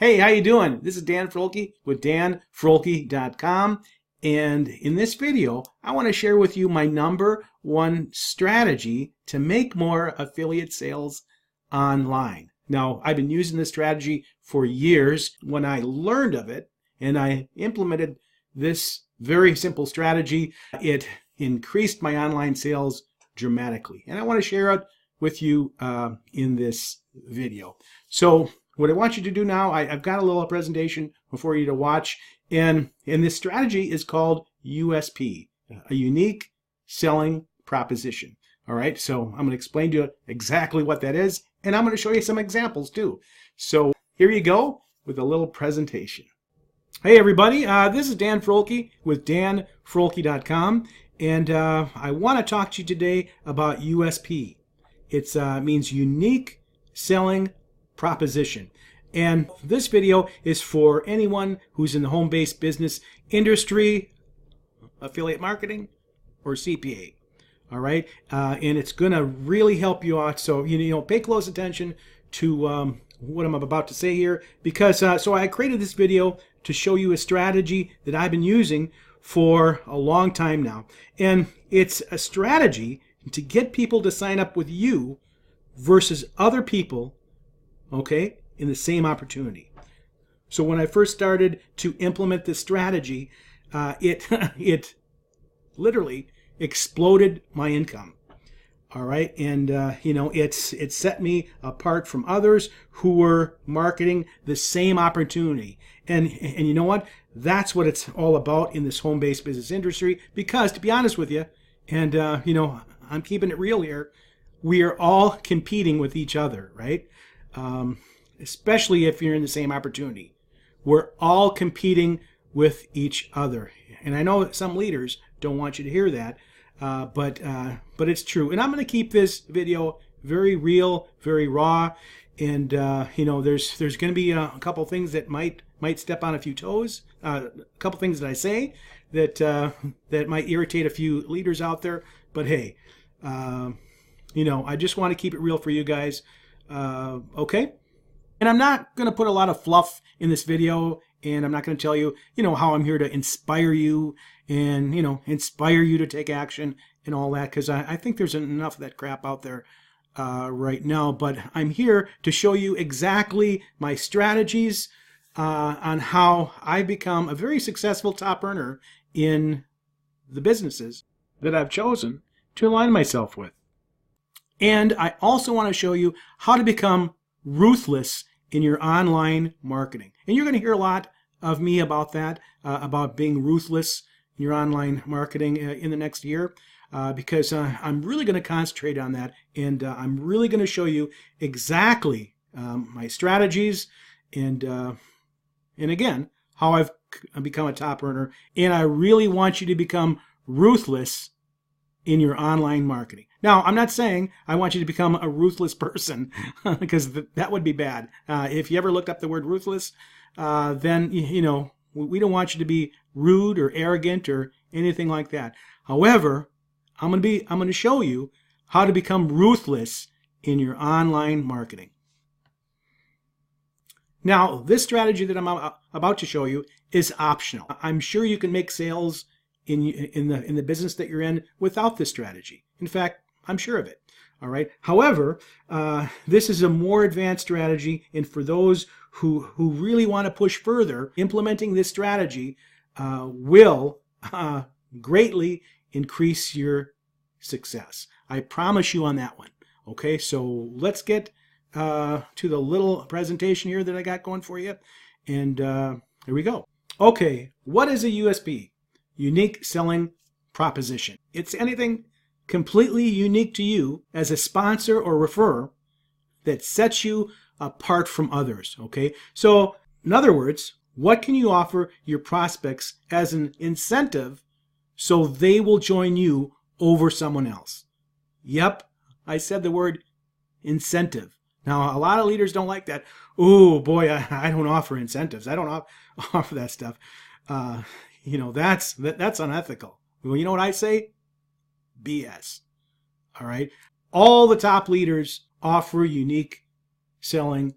Hey, how you doing? This is Dan Froelke with danfroelke.com, and in this video, I want to share with you my number one strategy to make more affiliate sales online. Now, I've been using this strategy for years. When I learned of it and I implemented this very simple strategy, it increased my online sales dramatically, and I want to share it with you in this video. So what I want you to do now, I've got a little presentation for you to watch, and this strategy is called USP, a unique selling proposition. All right, so I'm going to explain to you exactly what that is, and I'm going to show you some examples too. So here you go with a little presentation. Hey everybody, this is Dan Froelke with danfroelke.com, and I want to talk to you today about USP. It means unique selling proposition. And this video is for anyone who's in the home-based business industry, affiliate marketing, or CPA. All right, and it's going to really help you out. So pay close attention to what I'm about to say here, because so I created this video to show you a strategy that I've been using for a long time now, and it's a strategy to get people to sign up with you versus other people, okay, in the same opportunity. So when I first started to implement this strategy, it literally exploded my income. All right, and it set me apart from others who were marketing the same opportunity. And you know what? That's what it's all about in this home-based business industry. Because to be honest with you, and I'm keeping it real here, we are all competing with each other, right? Especially if you're in the same opportunity. We're all competing with each other. And I know some leaders don't want you to hear that, but it's true. And I'm going to keep this video very real, very raw, and there's going to be a couple things that might step on a few toes, a couple things that I say that might irritate a few leaders out there. But hey, I just want to keep it real for you guys. Okay? And I'm not going to put a lot of fluff in this video, and I'm not going to tell you, how I'm here to inspire you and, inspire you to take action and all that, because I think there's enough of that crap out there right now. But I'm here to show you exactly my strategies on how I become a very successful top earner in the businesses that I've chosen to align myself with. And I also want to show you how to become ruthless in your online marketing. And you're going to hear a lot of me about that, about being ruthless in your online marketing in the next year, because I'm really going to concentrate on that, and I'm really going to show you exactly my strategies and again, how I've become a top earner. And I really want you to become ruthless in your online marketing. Now, I'm not saying I want you to become a ruthless person, because that would be bad. If you ever looked up the word ruthless, then, we don't want you to be rude or arrogant or anything like that. However, I'm going to show you how to become ruthless in your online marketing. Now, this strategy that I'm about to show you is optional. I'm sure you can make sales in the business that you're in without this strategy. In fact, I'm sure of it. All right. However, this is a more advanced strategy, and for those who really want to push further, implementing this strategy will greatly increase your success. I promise you on that one. Okay. So let's get to the little presentation here that I got going for you, and here we go. Okay. What is a USP? Unique selling proposition. It's anything completely unique to you as a sponsor or referrer that sets you apart from others. Okay, so in other words, what can you offer your prospects as an incentive so they will join you over someone else? Yep, I said the word incentive. Now, a lot of leaders don't like that. Oh boy, I don't offer incentives. I don't offer that stuff. That's unethical. Well, you know what I say? BS. All right. All the top leaders offer unique selling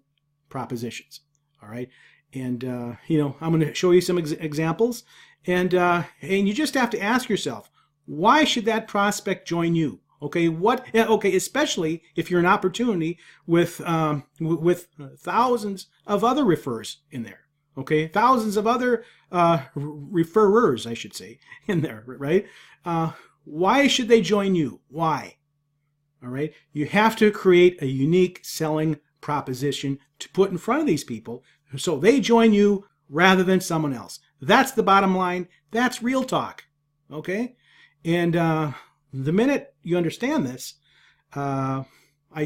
propositions. All right. And, I'm going to show you some examples. And you just have to ask yourself, why should that prospect join you? Okay, especially if you're an opportunity with thousands of other referrers in there. Okay, thousands of other referrers, I should say, in there, right? Why should they join you? Why? All right, you have to create a unique selling proposition to put in front of these people so they join you rather than someone else. That's the bottom line. That's real talk. Okay, and the minute you understand this, I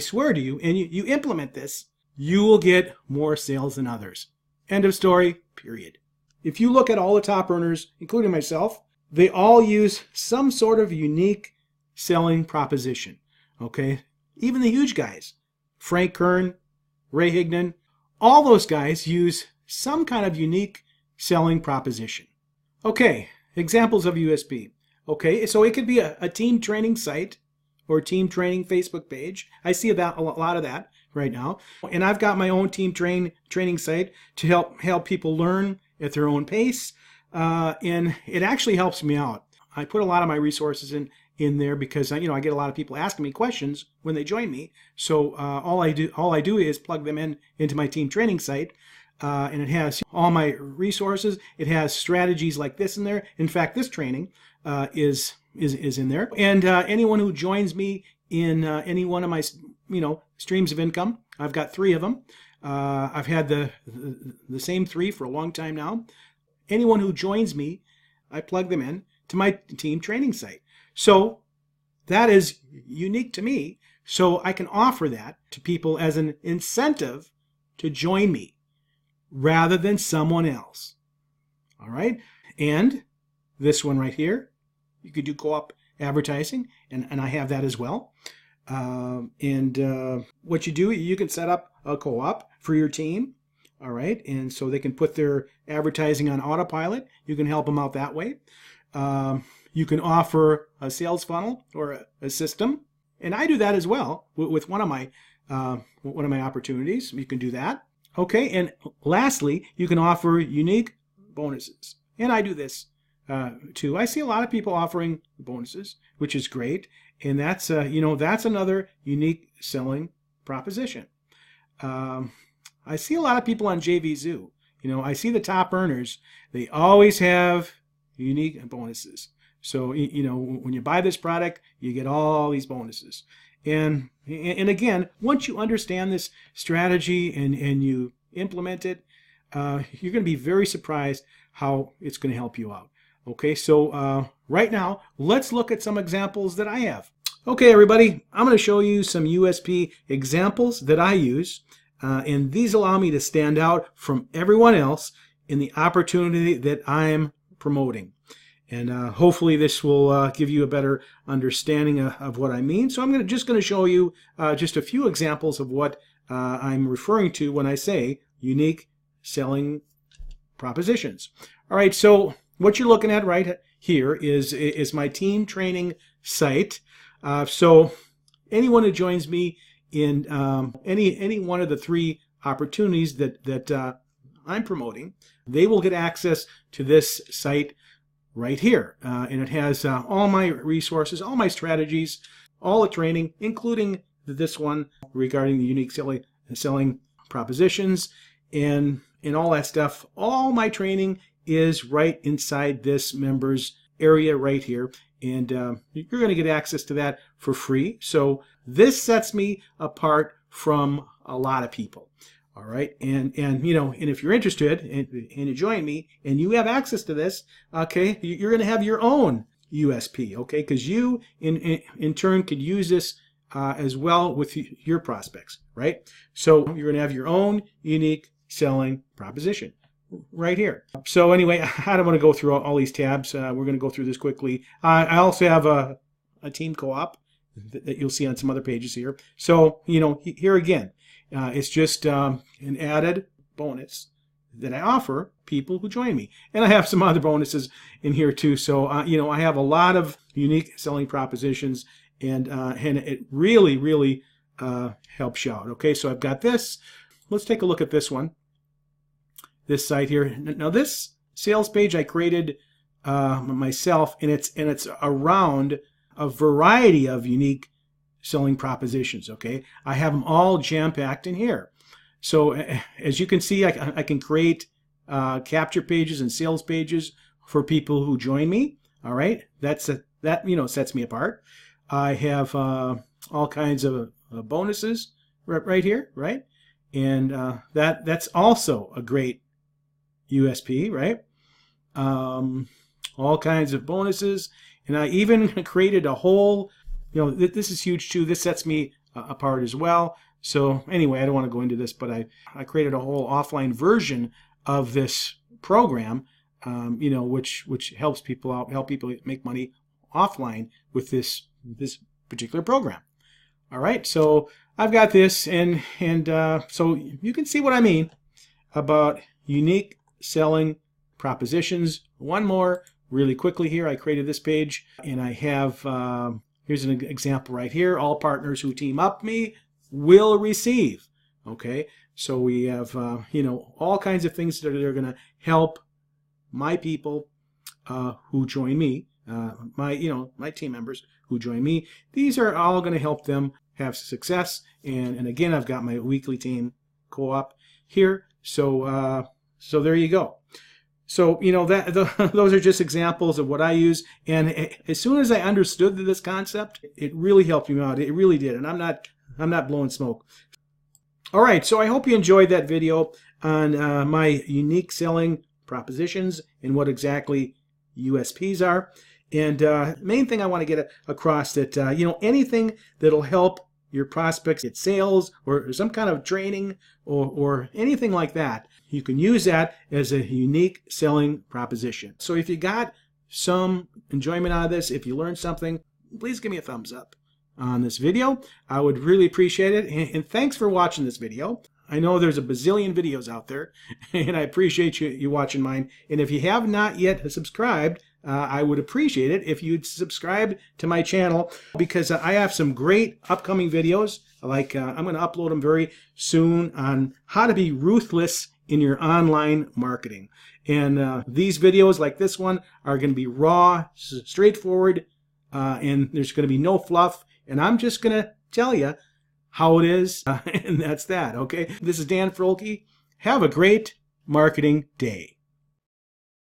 swear to you, and you implement this, you will get more sales than others. End of story, period. If you look at all the top earners, including myself, they all use some sort of unique selling proposition. Okay? Even the huge guys, Frank Kern, Ray Higdon, all those guys use some kind of unique selling proposition. Okay, examples of USP. Okay, so it could be a team training site or team training Facebook page. I see that a lot of that right now. And I've got my own team training site to help people learn at their own pace. And it actually helps me out. I put a lot of my resources in there because I get a lot of people asking me questions when they join me. So all I do is plug them into my team training site. And it has all my resources. It has strategies like this in there. In fact, this training is in there. And anyone who joins me in any one of my streams of income, I've got 3 of them. I've had the same 3 for a long time now. Anyone who joins me, I plug them in to my team training site. So that is unique to me. So I can offer that to people as an incentive to join me rather than someone else. All right. And this one right here, you could do co-op advertising, and I have that as well. What you do, you can set up a co-op for your team. All right. And so they can put their advertising on autopilot. You can help them out that way. You can offer a sales funnel or a system. And I do that as well with one of my opportunities. You can do that. Okay. And lastly, you can offer unique bonuses. And I do this too. I see a lot of people offering bonuses, which is great. And that's another unique selling proposition. I see a lot of people on JVZoo. I see the top earners. They always have unique bonuses. So, when you buy this product, you get all these bonuses. And again, once you understand this strategy and you implement it, you're going to be very surprised how it's going to help you out. Okay, so right now, let's look at some examples that I have. Okay, everybody, I'm going to show you some USP examples that I use. And these allow me to stand out from everyone else in the opportunity that I'm promoting. And hopefully this will give you a better understanding of what I mean. So I'm just going to show you just a few examples of what I'm referring to when I say unique selling propositions. All right, so what you're looking at right here is my team training site. So anyone who joins me in any one of the 3 opportunities that I'm promoting, they will get access to this site right here. And it has all my resources, all my strategies, all the training, including this one regarding the unique selling propositions and all that stuff. All my training is right inside this members area right here. And you're going to get access to that for free. So this sets me apart from a lot of people. All right. And if you're interested and you join me and you have access to this, okay, you're going to have your own USP. Okay. Because you in turn could use this as well with your prospects. Right. So you're going to have your own unique selling proposition right here. So anyway, I don't want to go through all these tabs. We're going to go through this quickly. I also have a team co-op that you'll see on some other pages here. So, here again, it's just an added bonus that I offer people who join me. And I have some other bonuses in here too. So, I have a lot of unique selling propositions and it really, really helps you out. Okay, so I've got this. Let's take a look at this one. this site here. Now this sales page I created myself, and it's around a variety of unique selling propositions. Okay, I have them all jam-packed in here. So as you can see, I can create capture pages and sales pages for people who join me. All right, that sets me apart. I have all kinds of bonuses right here, right? And that's also a great USP, right? All kinds of bonuses, and I even created a whole, this is huge too. This sets me apart as well. So anyway, I don't want to go into this, but I created a whole offline version of this program, which helps people out, help people make money offline with this particular program. All right, so I've got this, and so you can see what I mean about unique selling propositions. One more really quickly here. I created this page, and I have here's an example right here. All partners who team up me will receive. Okay, so we have all kinds of things that are going to help my people who join me, my team members who join me. These are all going to help them have success. And again, I've got my weekly team co-op here. So so there you go. So those are just examples of what I use. And as soon as I understood this concept, it really helped me out. It really did. And I'm not blowing smoke. All right, so I hope you enjoyed that video on my unique selling propositions and what exactly USPs are. And main thing I want to get across that anything that'll help your prospects get sales or some kind of training or anything like that, you can use that as a unique selling proposition. So if you got some enjoyment out of this, if you learned something, please give me a thumbs up on this video. I would really appreciate it. And thanks for watching this video. I know there's a bazillion videos out there, and I appreciate you watching mine. And if you have not yet subscribed, I would appreciate it if you'd subscribe to my channel, because I have some great upcoming videos. Like I'm going to upload them very soon on how to be ruthless in your online marketing. And these videos like this one are going to be raw, straightforward, and there's going to be no fluff. And I'm just going to tell you how it is, and that's that, okay? This is Dan Frohlke. Have a great marketing day.